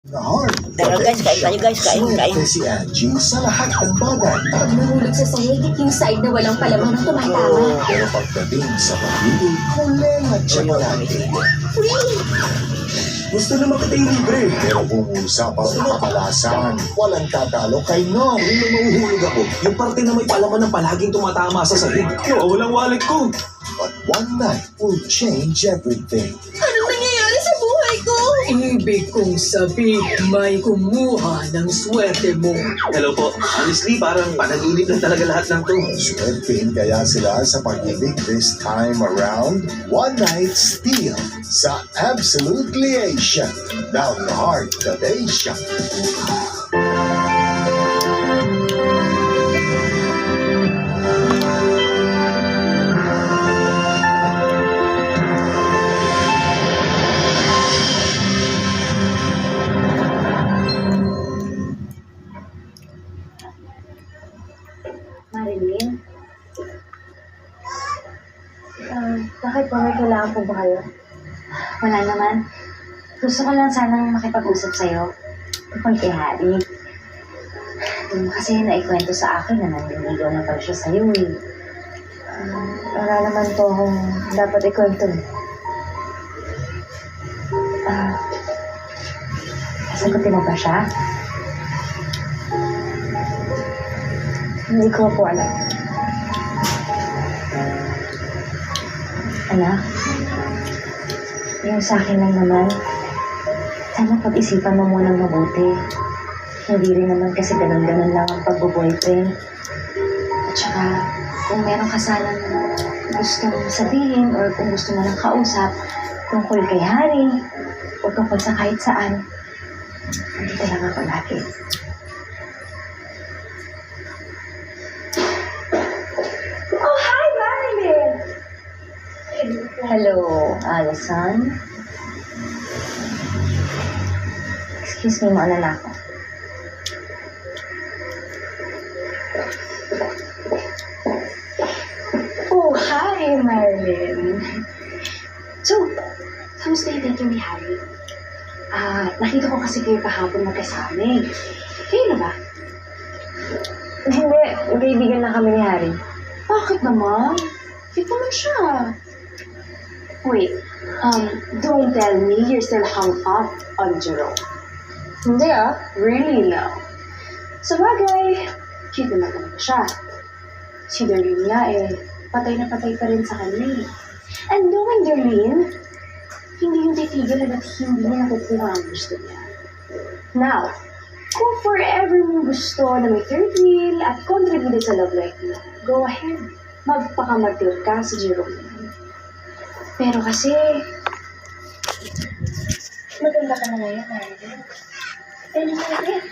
Tara guys, kain tayo guys, kain. Si Angie sa lahat ng bagay. Pag nahulog sa sahig, yung side na walang palaman ang tumatama. Pero pagdating sa pag-ibig, kuling at tsokolate. Gusto na makatay libre. Pero kung usapang kakalasan, walang tatalo kay No. Hindi mo mahuhulog ako. Yung parte na may palaman ng palaging tumatama sa sahig. Walang wallet ko. But one night will change everything. Anong nangyayari sa buhay ko? Ibig kong sabihin, may kumuha ng swerte mo. Hello po. Honestly, parang panaginip na talaga lahat ng to. Swertein kaya sila sa pag-ibig this time around? One Night Steal sa Absolutely Asian. Down the heart of Asia. Marilyn? Bakit po? May kailangan po ba kayo? Wala naman. Gusto ko lang sanang makipag-usap sa'yo. Tungkol kay Harry. Kasi naikwento sa akin na nanliligaw na pala siya sa'yo eh. Wala naman po akong dapat ikwento. Sagutin mo ba siya? Hindi ko po alam. Anak, yung sa akin lang naman, sana pag-isipan mo munang mabuti. Hindi rin naman kasi ganun-ganun lang ang pagbo-boyfriend. At saka, kung meron ka sanang gustong sabihin or kung gusto mo lang kausap tungkol kay Harry o tungkol sa kahit saan, nandito lang ako lagi. Oh, hi, Marilyn! Hello, Allison. Excuse me, mauna na ako. Oh, hi, Marilyn. So, kamusta yung dating ni Harry? Nakita ko kasi kayo kahapon magkasama. Kayo na ba? Hindi, kaibigan na kami ni Harry. Bakit naman? Cute naman siya. Wait, don't tell me you're still hung up on Jerome. Hindi Really no. Sa bagay, cute naman talaga siya. Si Darlene nga patay na patay pa rin sa kanya eh. And knowing Darlene, hindi yung titigil hanggat hindi niya nakukuha ang gusto niya. Now, kung forever mong gusto na may third wheel at kontrabida sa love life mo, go ahead. Magpakamartir ka sa Jerome. Pero kasi, maganda ka na ngayon, Marilyn. ano na rin?